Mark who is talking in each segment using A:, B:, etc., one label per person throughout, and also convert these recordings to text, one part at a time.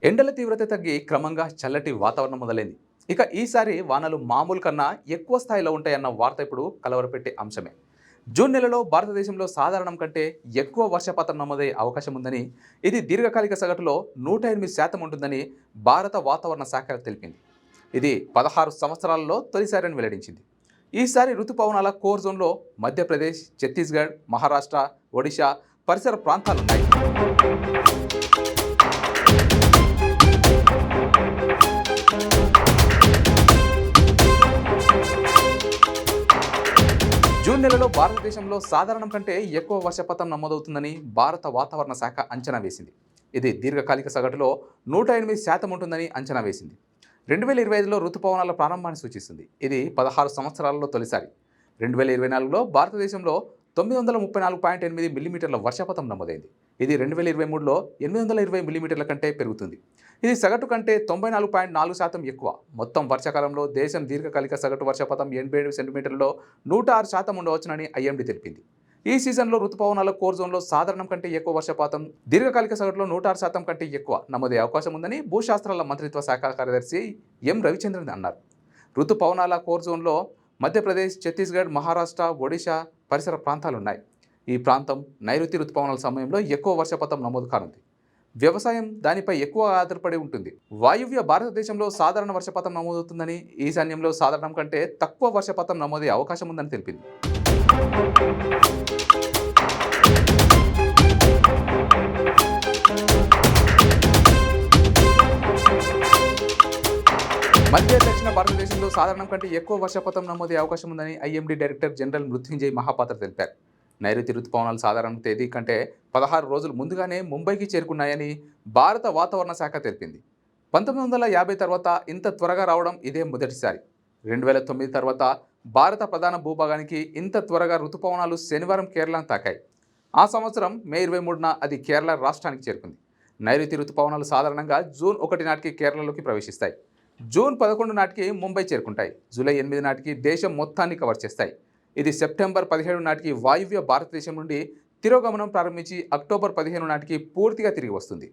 A: ఎండల తీవ్రత తగ్గి క్రమంగా చల్లటి వాతావరణం మొదలైంది. ఇక ఈసారి వానలు మామూలు కన్నా ఎక్కువ స్థాయిలో ఉంటాయన్న వార్త ఇప్పుడు కలవరపెట్టే అంశమే. జూన్ నెలలో భారతదేశంలో సాధారణం కంటే ఎక్కువ వర్షపాతం నమోదయ్యే అవకాశం ఉందని, ఇది దీర్ఘకాలిక సగటులో 108% ఉంటుందని భారత వాతావరణ శాఖ తెలిపింది. ఇది 16 సంవత్సరాలలో తొలిసారని వెల్లడించింది. ఈసారి రుతుపవనాల కోర్ జోన్లో మధ్యప్రదేశ్, ఛత్తీస్గఢ్, మహారాష్ట్ర, ఒడిశా పరిసర ప్రాంతాలున్నాయి. జూన్ నెలలో భారతదేశంలో సాధారణం కంటే ఎక్కువ వర్షపాతం నమోదవుతుందని భారత వాతావరణ శాఖ అంచనా వేసింది. ఇది దీర్ఘకాలిక సగటులో 108% ఉంటుందని అంచనా వేసింది. 2025లో రుతుపవనాల ప్రారంభాన్ని సూచిస్తుంది. ఇది 16 సంవత్సరాలలో తొలిసారి. 2024లో భారతదేశంలో 934.8 మిల్లీమీటర్ల వర్షపాతం నమోదైంది. ఇది 2023లో 820 మిల్లీమీటర్ల కంటే పెరుగుతుంది. ఇది సగటు కంటే 94.4% ఎక్కువ. మొత్తం వర్షాకాలంలో దేశం దీర్ఘకాలిక సగటు వర్షపాతం 87 సెంటీమీటర్లలో 106% ఉండవచ్చునని ఐఎండీ తెలిపింది. ఈ సీజన్లో రుతుపవనాల కోర్ జోన్లో సాధారణం కంటే ఎక్కువ వర్షపాతం, దీర్ఘకాలిక సగటులో 106% కంటే ఎక్కువ నమోదయ్యే అవకాశం ఉందని భూశాస్త్రాల మంత్రిత్వ శాఖ కార్యదర్శి ఎం రవిచంద్రన్ అన్నారు. రుతుపవనాల కోర్ జోన్లో మధ్యప్రదేశ్, ఛత్తీస్గఢ్, మహారాష్ట్ర, ఒడిశా పరిసర ప్రాంతాలున్నాయి. ఈ ప్రాంతం నైరుతి రుతుపవనాల సమయంలో ఎక్కువ వర్షపాతం నమోదు కానుంది. వ్యవసాయం దానిపై ఎక్కువ ఆధారపడి ఉంటుంది. వాయువ్య భారతదేశంలో సాధారణ వర్షపాతం నమోదవుతుందని, ఈశాన్యంలో సాధారణం కంటే తక్కువ వర్షపాతం నమోదయ్యే అవకాశం ఉందని తెలిపింది. మధ్య దక్షిణ భారతదేశంలో సాధారణం కంటే ఎక్కువ వర్షపాతం నమోదయ్యే అవకాశం ఉందని IMD director general Mrutyunjay Mohapatra తెలిపారు. నైరుతి రుతుపవనాలు సాధారణ తేదీ కంటే 16 రోజులు ముందుగానే ముంబైకి చేరుకున్నాయని భారత వాతావరణ శాఖ తెలిపింది. 1950 తర్వాత ఇంత త్వరగా రావడం ఇదే మొదటిసారి. 2009 తర్వాత భారత ప్రధాన భూభాగానికి ఇంత త్వరగా రుతుపవనాలు శనివారం కేరళను తాకాయి. ఆ సంవత్సరం మే 23న అది కేరళ రాష్ట్రానికి చేరుకుంది. నైరుతి రుతుపవనాలు సాధారణంగా జూన్ 1 నాటికి కేరళలోకి ప్రవేశిస్తాయి. జూన్ 11 నాటికి ముంబై చేరుకుంటాయి. జూలై 8 నాటికి దేశం మొత్తాన్ని కవర్ చేస్తాయి. ఇది సెప్టెంబర్ 17 నాటికి వాయువ్య భారతదేశం నుండి తిరోగమనం ప్రారంభించి అక్టోబర్ 15 నాటికి పూర్తిగా తిరిగి వస్తుంది.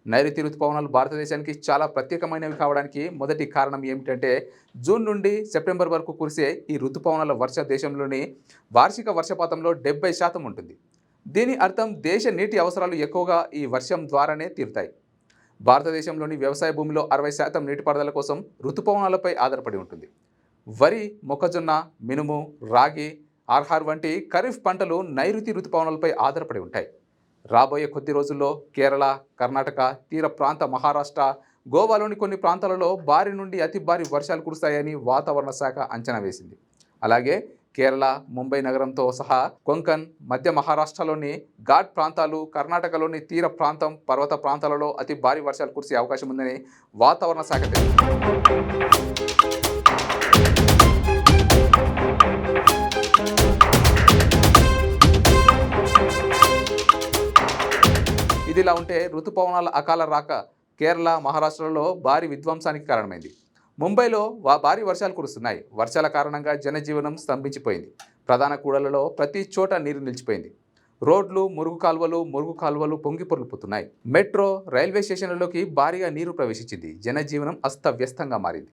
A: నైరుతి రుతుపవనాలు భారతదేశానికి చాలా ప్రత్యేకమైనవి కావడానికి మొదటి కారణం ఏమిటంటే, జూన్ నుండి సెప్టెంబర్ వరకు కురిసే ఈ రుతుపవనాల వర్ష దేశంలోని వార్షిక వర్షపాతంలో 70% ఉంటుంది. దీని అర్థం దేశ నీటి అవసరాలు ఎక్కువగా ఈ వర్షం ద్వారానే తీరుతాయి. భారతదేశంలోని వ్యవసాయ భూమిలో 60% నీటిపారుదల కోసం రుతుపవనాలపై ఆధారపడి ఉంటుంది. వరి, మొక్కజొన్న, మినుము, రాగి, ఆర్హార్ వంటి ఖరీఫ్ పంటలు నైరుతి రుతుపవనాలపై ఆధారపడి ఉంటాయి. రాబోయే కొద్ది రోజుల్లో కేరళ, కర్ణాటక, తీర ప్రాంత మహారాష్ట్ర, గోవాలోని కొన్ని ప్రాంతాలలో భారీ నుండి అతి భారీ వర్షాలు కురుస్తాయని వాతావరణ శాఖ అంచనా వేసింది. అలాగే కేరళ, ముంబై నగరంతో సహా కొంకన్, మధ్య మహారాష్ట్రలోని ఘాట్ ప్రాంతాలు, కర్ణాటకలోని తీర ప్రాంతం, పర్వత ప్రాంతాలలో అతి భారీ వర్షాలు కురిసే అవకాశం ఉందని వాతావరణ శాఖ తెలిపింది. ఇదిలా ఉంటే రుతుపవనాల అకాల రాక కేరళ, మహారాష్ట్రలో భారీ విధ్వంసానికి కారణమైంది. ముంబైలో భారీ వర్షాలు కురుస్తున్నాయి. వర్షాల కారణంగా జనజీవనం స్తంభించిపోయింది. ప్రధాన కూడళ్లలో ప్రతి చోట నీరు నిలిచిపోయింది. రోడ్లు, మురుగు కాలువలు పొంగి పొర్లుపుతున్నాయి. మెట్రో, రైల్వే స్టేషన్లలోకి భారీగా నీరు ప్రవేశించింది. జనజీవనం అస్తవ్యస్తంగా మారింది.